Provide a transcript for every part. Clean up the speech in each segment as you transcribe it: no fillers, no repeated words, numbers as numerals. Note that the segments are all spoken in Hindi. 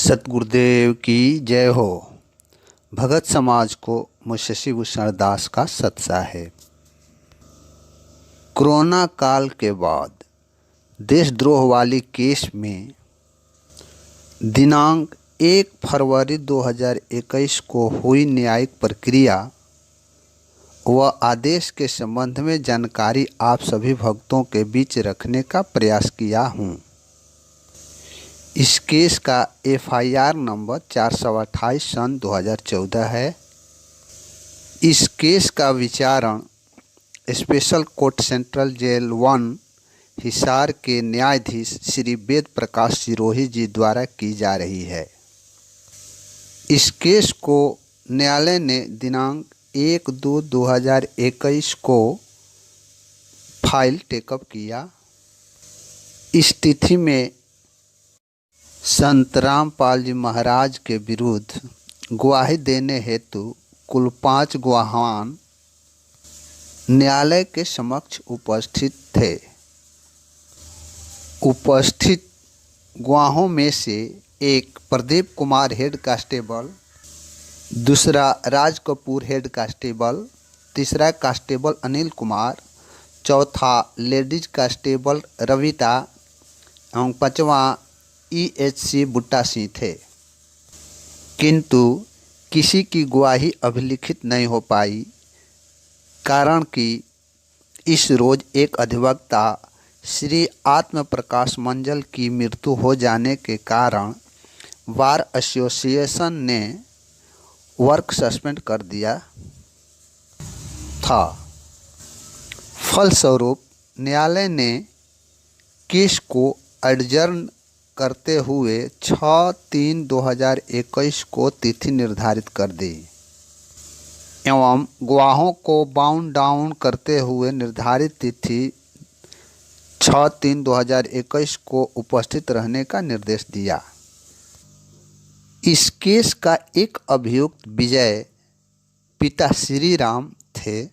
सतगुरुदेव की जय हो। भगत समाज को मुंशी शशिभूषण दास का सत्सा है। कोरोना काल के बाद देशद्रोह वाली केस में दिनांक 1 फरवरी 2021 को हुई न्यायिक प्रक्रिया व आदेश के संबंध में जानकारी आप सभी भक्तों के बीच रखने का प्रयास किया हूँ। इस केस का FIR नंबर 428 सन 2014 है। इस केस का विचारण special court central jail 1 Hisar के न्यायाधीश श्री वेद प्रकाश सिरोही जी द्वारा की जा रही है। इस केस को न्यायालय ने दिनांक 1/2/2021 को फाइल टेकअप किया। इस तिथि में संत रामपाल जी महाराज के विरुद्ध गवाही देने हेतु कुल 5 गवाहान न्यायालय के समक्ष उपस्थित थे। उपस्थित गवाहों में से एक प्रदीप कुमार हेड कांस्टेबल, दूसरा राज कपूर हेड कांस्टेबल, तीसरा कांस्टेबल अनिल कुमार, चौथा लेडीज कांस्टेबल रविता एवं पांचवा EHC बुट्टा सिंह थे। किंतु किसी की गवाही अभिलिखित नहीं हो पाई, कारण कि इस रोज एक अधिवक्ता श्री आत्म प्रकाश मंजल की मृत्यु हो जाने के कारण बार एसोसिएशन ने वर्क सस्पेंड कर दिया था। फलस्वरूप न्यायालय ने केस को एडजर्न करते हुए 6/3/2021 को तिथि निर्धारित कर दी एवं गवाहों को बाउंड डाउन करते हुए निर्धारित तिथि 6/3/2021 को उपस्थित रहने का निर्देश दिया। इस केस का एक अभियुक्त विजय पिता श्री राम थे,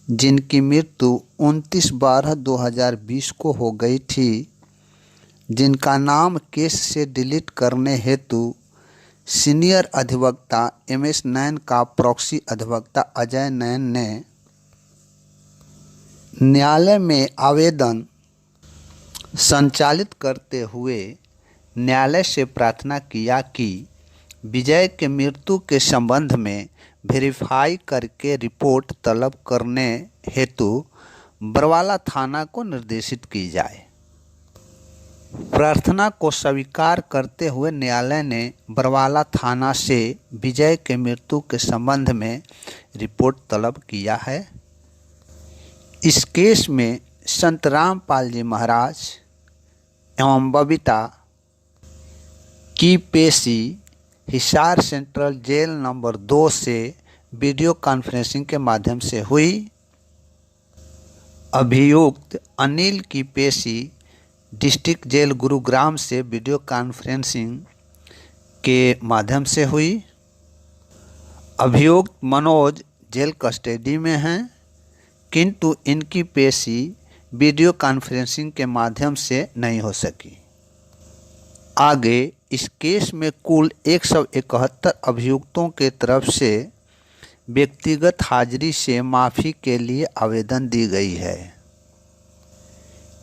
जिनकी मृत्यु 29/12/2020 को हो गई थी, जिनका नाम केस से डिलीट करने हेतु सीनियर अधिवक्ता MS नैन का प्रॉक्सी अधिवक्ता अजय नैन ने न्यायालय में आवेदन संचालित करते हुए न्यायालय से प्रार्थना किया कि विजय के मृत्यु के संबंध में वेरीफाई करके रिपोर्ट तलब करने हेतु बरवाला थाना को निर्देशित की जाए। प्रार्थना को स्वीकार करते हुए न्यायालय ने बरवाला थाना से विजय के मृत्यु के संबंध में रिपोर्ट तलब किया है। इस केस में संत रामपाल जी महाराज एवं बबीता की पेशी हिसार सेंट्रल जेल नंबर 2 से वीडियो कॉन्फ्रेंसिंग के माध्यम से हुई। अभियुक्त अनिल की पेशी डिस्ट्रिक्ट जेल गुरुग्राम से वीडियो कॉन्फ्रेंसिंग के माध्यम से हुई। अभियुक्त मनोज जेल कस्टडी में हैं, किंतु इनकी पेशी वीडियो कॉन्फ्रेंसिंग के माध्यम से नहीं हो सकी। आगे इस केस में कुल 171 अभियुक्तों के तरफ से व्यक्तिगत हाजिरी से माफ़ी के लिए आवेदन दी गई है।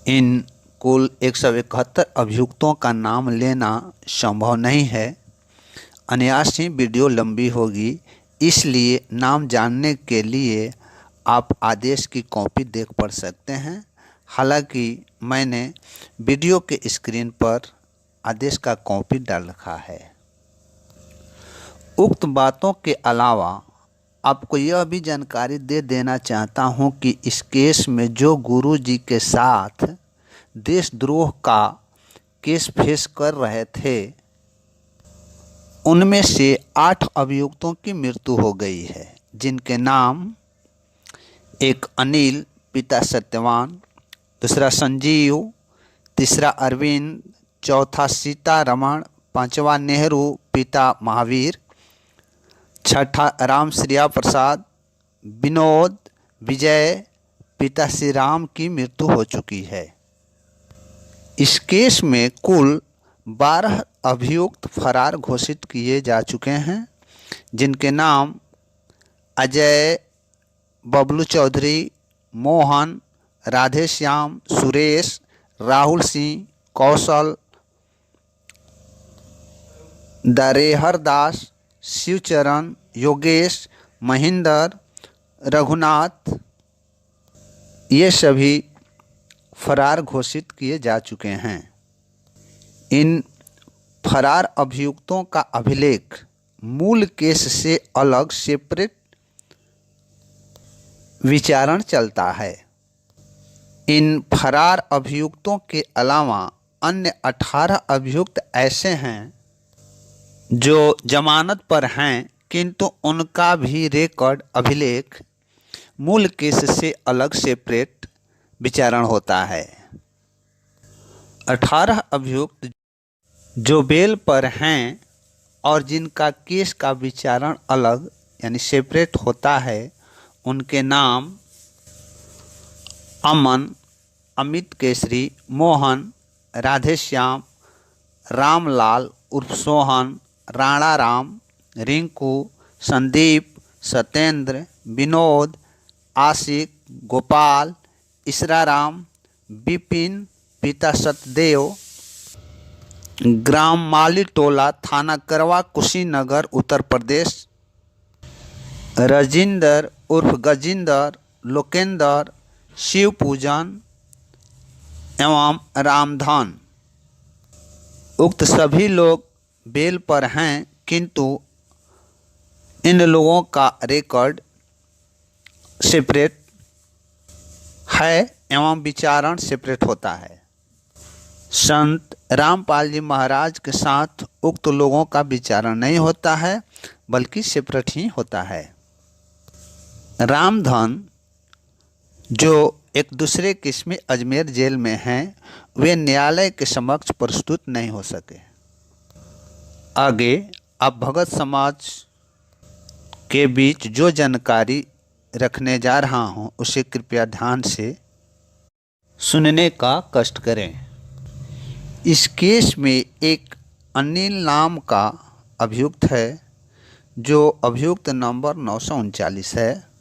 इन कुल 171 अभियुक्तों का नाम लेना संभव नहीं है, अनायास ही वीडियो लंबी होगी, इसलिए नाम जानने के लिए आप आदेश की कॉपी देख पढ़ सकते हैं। हालांकि मैंने वीडियो के स्क्रीन पर आदेश का कॉपी डाल रखा है। उक्त बातों के अलावा आपको यह भी जानकारी दे देना चाहता हूं कि इस केस में जो गुरु जी के साथ देशद्रोह का केस फेस कर रहे थे, उनमें से 8 अभियुक्तों की मृत्यु हो गई है, जिनके नाम एक अनिल पिता सत्यवान, दूसरा संजीव, तीसरा अरविंद, चौथा सीतारमण, पांचवा नेहरू पिता महावीर, छठा राम श्रिया प्रसाद, विनोद, विजय पिता श्री राम की मृत्यु हो चुकी है। इस केस में कुल 12 अभियुक्त फरार घोषित किए जा चुके हैं, जिनके नाम अजय, बबलू चौधरी, मोहन, राधेश्याम, सुरेश, राहुल सिंह, कौशल, दरेहर दास, शिवचरण, योगेश, महेंद्र, रघुनाथ, ये सभी फरार घोषित किए जा चुके हैं। इन फरार अभियुक्तों का अभिलेख मूल केस से अलग सेपरेट विचारण चलता है। इन फरार अभियुक्तों के अलावा अन्य 18 अभियुक्त ऐसे हैं जो जमानत पर हैं, किंतु उनका भी रिकॉर्ड अभिलेख मूल केस से अलग सेपरेट विचारण होता है। 18 अभियुक्त जो बेल पर हैं और जिनका केस का विचारण अलग यानी सेपरेट होता है, उनके नाम अमन, अमित केसरी, मोहन, राधेश्याम, रामलाल उर्फ सोहन, राणा राम, रिंकू, संदीप, सत्येंद्र, विनोद, आशिक, गोपाल, इसराराम, विपिन, पिता सतदेव, ग्राम माली टोला, थाना करवा, कुशीनगर, उत्तर प्रदेश, रजिंदर उर्फ गजिंदर, लोकेंदर, शिव पूजन एवं रामधन। उक्त सभी लोग बेल पर हैं, किंतु इन लोगों का रिकॉर्ड सेपरेट है एवं विचारण सेपरेट होता है। संत रामपाल जी महाराज के साथ उक्त लोगों का विचारण नहीं होता है, बल्कि सेपरेट ही होता है। रामधन जो एक दूसरे केस में अजमेर जेल में हैं, वे न्यायालय के समक्ष प्रस्तुत नहीं हो सके। आगे आप भगत समाज के बीच जो जानकारी रखने जा रहा हूँ, उसे कृपया ध्यान से सुनने का कष्ट करें। इस केस में एक अनिल नाम का अभियुक्त है, जो अभियुक्त नंबर 939 है।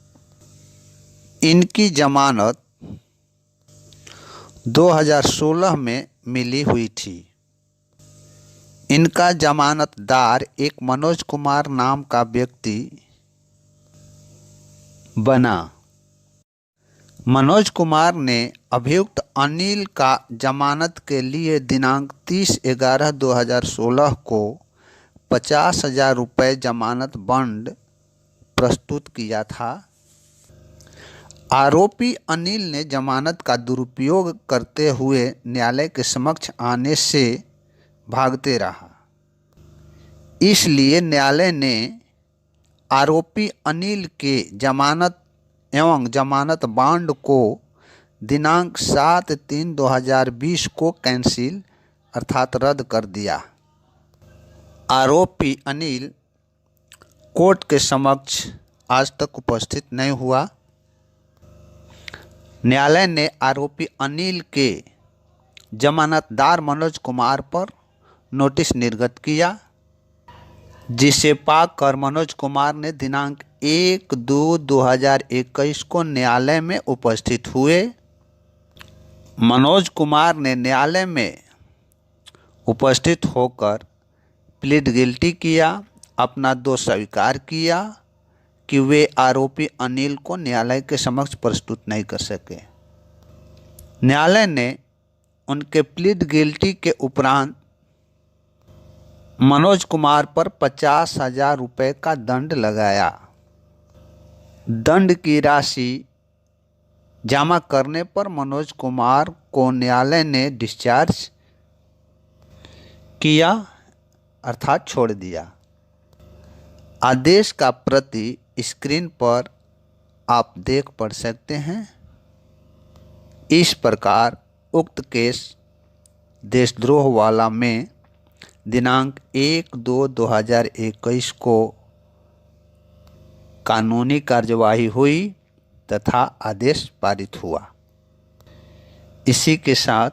इनकी जमानत 2016 में मिली हुई थी। इनका जमानतदार एक मनोज कुमार नाम का व्यक्ति बना। मनोज कुमार ने अभियुक्त अनिल का जमानत के लिए दिनांक 30/11/2016 को 50,000 रुपये जमानत बॉन्ड प्रस्तुत किया था। आरोपी अनिल ने जमानत का दुरुपयोग करते हुए न्यायालय के समक्ष आने से भागते रहा। इसलिए न्यायालय ने आरोपी अनिल के जमानत एवं जमानत बॉन्ड को दिनांक 7/3/2020 को कैंसिल अर्थात रद्द कर दिया। आरोपी अनिल कोर्ट के समक्ष आज तक उपस्थित नहीं हुआ। न्यायालय ने आरोपी अनिल के जमानतदार मनोज कुमार पर नोटिस निर्गत किया, जिसे पाकर मनोज कुमार ने दिनांक 1/2/2021 को न्यायालय में उपस्थित हुए। मनोज कुमार ने न्यायालय में उपस्थित होकर प्लीड गिल्टी किया, अपना दोष स्वीकार किया कि वे आरोपी अनिल को न्यायालय के समक्ष प्रस्तुत नहीं कर सके। न्यायालय ने उनके प्लीड गिल्टी के उपरांत मनोज कुमार पर 50,000 रुपये का दंड लगाया। दंड की राशि जमा करने पर मनोज कुमार को न्यायालय ने डिस्चार्ज किया अर्थात छोड़ दिया। आदेश का प्रति स्क्रीन पर आप देख पढ़ सकते हैं। इस प्रकार उक्त केस देशद्रोह वाला में दिनांक 1/2/2021 को कानूनी कार्यवाही हुई तथा आदेश पारित हुआ। इसी के साथ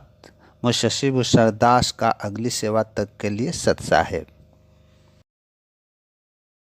मुंशी भूषण दास का अगली सेवा तक के लिए सत साहेब।